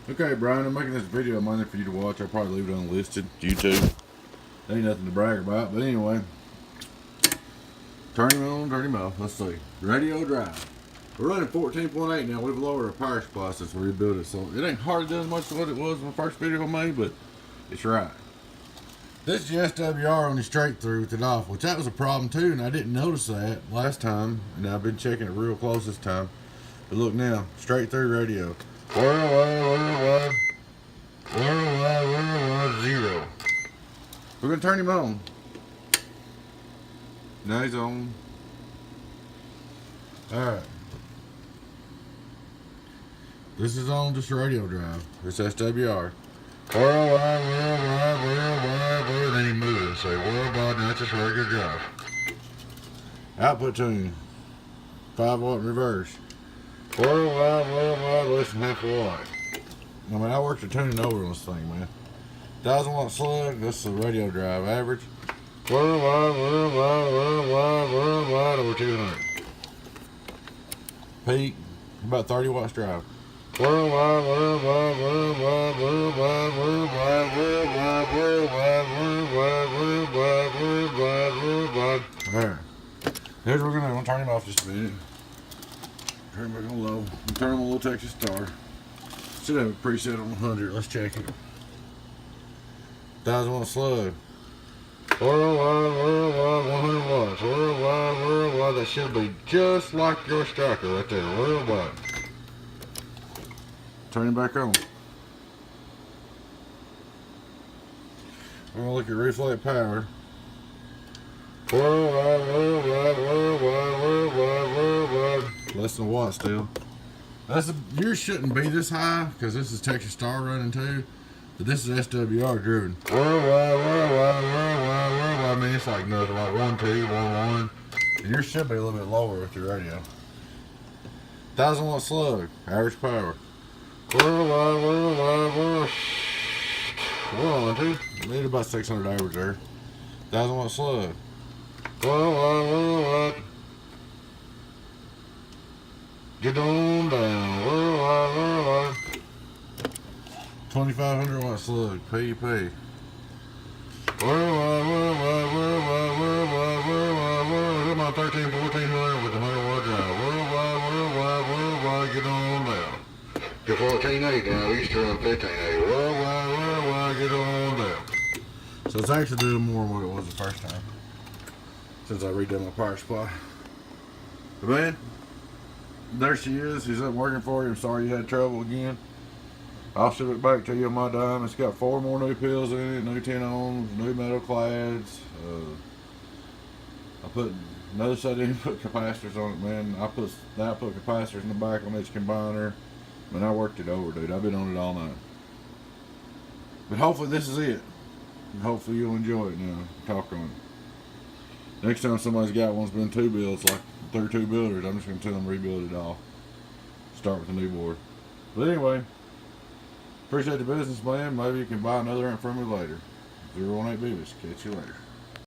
Okay, Brian, I'm making this video mainly for you to watch. I'll probably leave it unlisted. YouTube. Ain't nothing to brag about, but anyway. Turn him on, turn him off. Let's see. Radio drive. We're running 14.8 now. We've lowered our power supply since we rebuilt it, so it ain't hardly doing as much as what it was in the first video I made, but it's right. This is the SWR on the straight through with it off, which that was a problem too, and I didn't notice that last time, and I've been checking it real close this time. But look now, straight through radio. Worldwide, 0. We're gonna turn him on. Now he's on. Alright. This is on just radio drive. It's SWR. Worldwide, then he moves. Say worldwide, and that's just regular drive. Output tuning. 5 watt in reverse. Worldwide, less than half a watt. I mean, I worked the tuning over on this thing, man. 1000 watt slug, this is the radio drive average. Worldwide, over 200. Peak, about 30 watts drive. Worldwide. Alright. Here's what we're gonna do. I'm gonna turn him off just a minute. Turn him back on low. Turn him on Little Texas Star. Should have a preset on 100. Let's check it. 1000 watt slug. Worldwide, 100 watts. Worldwide. That should be just like your striker right there. Worldwide. Turn him back on. We're gonna look at reflect power. Worldwide. Less than a watt still. Yours shouldn't be this high because this is Texas Star running too. But this is SWR driven. Worldwide. I mean, it's like nothing, like 1, 2, 1, 1. And yours should be a little bit lower with your radio. 1000 watt slug, average power. Worldwide. We're on too. Need about 600 average there. 1000 watt slug. Worldwide. Get on down. Worldwide. 2500 watt slug. PEP. Worldwide. Come on, 13, 1400 with a 100 watt drive. Worldwide. Get on down. Get 14.8 down. We used to run 15.8. Worldwide. Get on down. So it's actually doing more than what it was the first time. Since I redone my power supply. But man, there she is. She's up working for you. I'm sorry you had trouble again. I'll ship it back to you on my dime. It's got 4 more new pills in it, new 10 ohms, new metal clads. I put another set in, put capacitors on it, man. I put capacitors in the back on each combiner. Man, I worked it over, dude. I've been on it all night. But hopefully this is it. And hopefully you'll enjoy it now. Talk on it. Next time somebody's got one that's been 2 builds, like 32 builders, I'm just going to tell them rebuild it all. Start with a new board. But anyway, appreciate the business, man. Maybe you can buy another amp from me later. 018 Beavis. Catch you later.